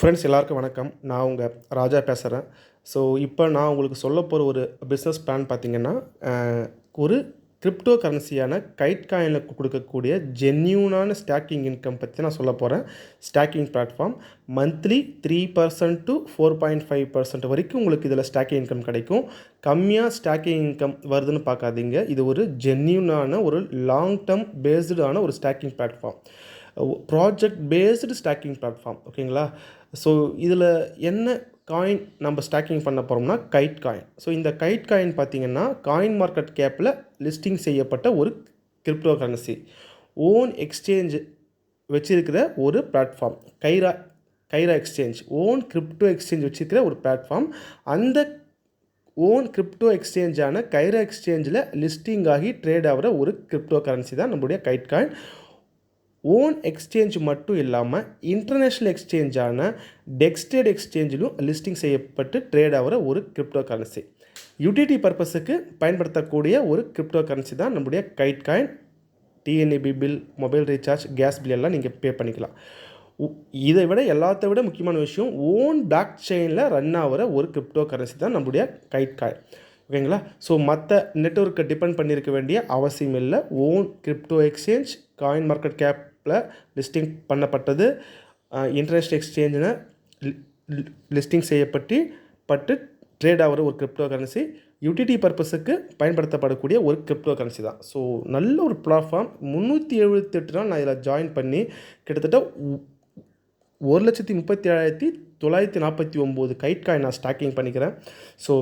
Friends எல்லாருக்கும் வணக்கம். நான் உங்கள் ராஜா பேசுகிறேன். ஸோ இப்போ நான் உங்களுக்கு சொல்ல போகிற ஒரு பிஸ்னஸ் பிளான் பார்த்தீங்கன்னா, ஒரு கிரிப்டோ கரன்சியான கைட் காயினில் கொடுக்கக்கூடிய ஜென்யூனான ஸ்டாக்கிங் இன்கம் பற்றி நான் சொல்ல போகிறேன். ஸ்டாக்கிங் பிளாட்ஃபார்ம் மந்த்லி 3% to 4.5% வரைக்கும் உங்களுக்கு இதில் ஸ்டாக்கிங் இன்கம் கிடைக்கும். கம்மியாக ஸ்டாக்கிங் இன்கம் வருதுன்னு பார்க்காதீங்க. இது ஒரு ஜென்யூனான ஒரு லாங் டேர்ம் பேஸ்டான ஒரு staking platform, project based staking platform. ஓகேங்களா? ஸோ இதில் என்ன காயின் நம்ம ஸ்டாக்கிங் பண்ண போகிறோம்னா கைட் காயின். ஸோ இந்த கைட் காயின் பார்த்திங்கன்னா காயின் மார்க்கெட் கேப்பில் லிஸ்டிங் செய்யப்பட்ட ஒரு கிரிப்டோ கரன்சி, ஓன் எக்ஸ்சேஞ்ச் வச்சிருக்கிற ஒரு பிளாட்ஃபார்ம். கைரா எக்ஸ்சேஞ்ச், ஓன் கிரிப்டோ எக்ஸ்சேஞ்ச் வச்சுருக்கிற ஒரு பிளாட்ஃபார்ம். அந்த ஓன் கிரிப்டோ எக்ஸ்சேஞ்சான கைரா எக்ஸ்சேஞ்சில் லிஸ்டிங் ஆகி ட்ரேட் ஆகிற ஒரு கிரிப்டோ கரன்சி தான் நம்மளுடைய கைட் காயின். ஓன் எக்ஸ்சேஞ்ச் மட்டும் இல்லாமல் இன்டர்நேஷ்னல் எக்ஸ்சேஞ்சான டெக்ஸ்டேட் எக்ஸ்சேஞ்சிலும் லிஸ்டிங் செய்யப்பட்டு ட்ரேட் ஆகிற ஒரு கிரிப்டோ கரன்சி. யூடிலிட்டி பர்பஸுக்கு பயன்படுத்தக்கூடிய ஒரு கிரிப்டோ கரன்சி தான் நம்முடைய guide coin. TNAP bill, mobile recharge, gas bill எல்லாம் நீங்கள் பே பண்ணிக்கலாம். இதை விட எல்லாத்த விட முக்கியமான விஷயம், ஓன் பிளாக் செயினில் ரன் ஆகிற ஒரு கிரிப்டோ கரன்சி தான் நம்முடைய கைட் காயின். ஓகேங்களா? ஸோ மற்ற நெட்வொர்க்கை டிபெண்ட் பண்ணியிருக்க வேண்டிய அவசியம் இல்லை. Own crypto exchange, coin market கேப்பில் லிஸ்டிங் பண்ணப்பட்டது, இன்டர்நேஷ்னல் எக்ஸ்சேஞ்சில் லிஸ்டிங் செய்யப்பட்டு ட்ரேட் ஆகிற ஒரு கிரிப்டோ கரன்சி, யூடிலிட்டி பர்பஸுக்கு பயன்படுத்தப்படக்கூடிய ஒரு கிரிப்டோ கரன்சி தான். ஸோ நல்ல ஒரு பிளாட்ஃபார்ம். 378 நாள் நான் இதில் ஜாயின் பண்ணி கிட்டத்தட்ட 1,37,949 கைட் காயின் நான் ஸ்டாக்கிங் பண்ணிக்கிறேன். ஸோ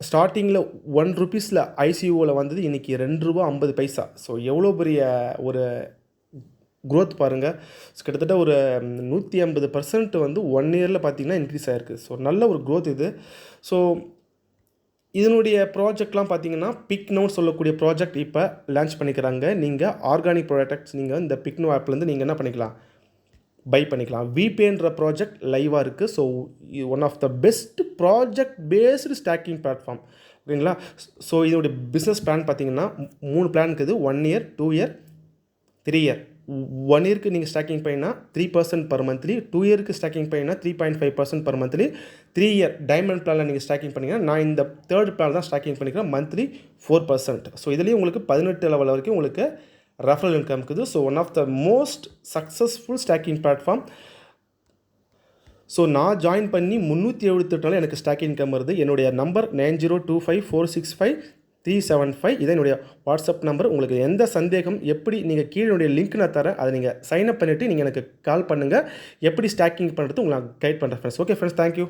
ஸ்டார்டிங்கில் ₹1 ஐசியூவில் வந்தது இன்றைக்கி ₹2.50. ஸோ எவ்வளோ பெரிய ஒரு க்ரோத் பாருங்கள். ஸோ கிட்டத்தட்ட ஒரு 150% வந்து 1 இயரில் பார்த்திங்கன்னா இன்க்ரீஸ் ஆகிருக்கு. ஸோ நல்ல ஒரு க்ரோத் இது. ஸோ இதனுடைய ப்ராஜெக்ட்லாம் பார்த்திங்கன்னா பிக்னோன்னு சொல்லக்கூடிய ப்ராஜெக்ட் இப்போ லான்ச் பண்ணிக்கிறாங்க. நீங்கள் ஆர்கானிக் ப்ராடக்ட்ஸ் நீங்கள் இந்த பிக்னோ ஆப்லேருந்து நீங்கள் என்ன பண்ணிக்கலாம், பை பண்ணிக்கலாம். விபேன்ற ப்ராஜெக்ட் லைவாக இருக்குது. So one of the best project based staking platform. ஓகேங்களா? ஸோ இதோடைய பிஸ்னஸ் பிளான் பார்த்தீங்கன்னா 3 பிளான் இருக்குது. 1 இயர், 2 இயர், 3 இயர். 1 இயருக்கு நீங்கள் ஸ்டாக்கிங் பண்ணினா 3% பர் மந்த்லி, 2 இயருக்கு ஸ்டாக்கிங் பண்ணினா 3.5% பர் மந்த்லி, 3 இயர் டைமண்ட் பிளானில் நீங்கள் ஸ்டாக்கிங் பண்ணிங்கன்னா, நான் இந்த 3rd பிளான் தான் ஸ்டாக்கிங் பண்ணிக்கிறேன், மந்த்லி 4%. ஸோ இதுலேயும் உங்களுக்கு 18 லெவல் வரைக்கும் உங்களுக்கு ரெஃபரல் இன்கம் இருக்குது. So one of the most successful staking platform. So நான் ஜாயின் பண்ணி 378 நாள் எனக்கு ஸ்டாக்கிங் இன்கம் வருது. என்னுடைய நம்பர் 9025465375. இதை என்னுடைய வாட்ஸ்அப் நம்பர். உங்களுக்கு எந்த சந்தேகம், எப்படி நீங்கள் கீழே என்னுடைய லிங்க் நான் தரேன், அதை நீங்கள் சைன் அப் பண்ணிவிட்டு நீங்கள் எனக்கு கால் பண்ணுங்கள். எப்படி ஸ்டாக்கிங் பண்ணுறது உங்களுக்கு நான் கைட் பண்ணுறேன் ஃப்ரெண்ட்ஸ். Okay friends, thank you.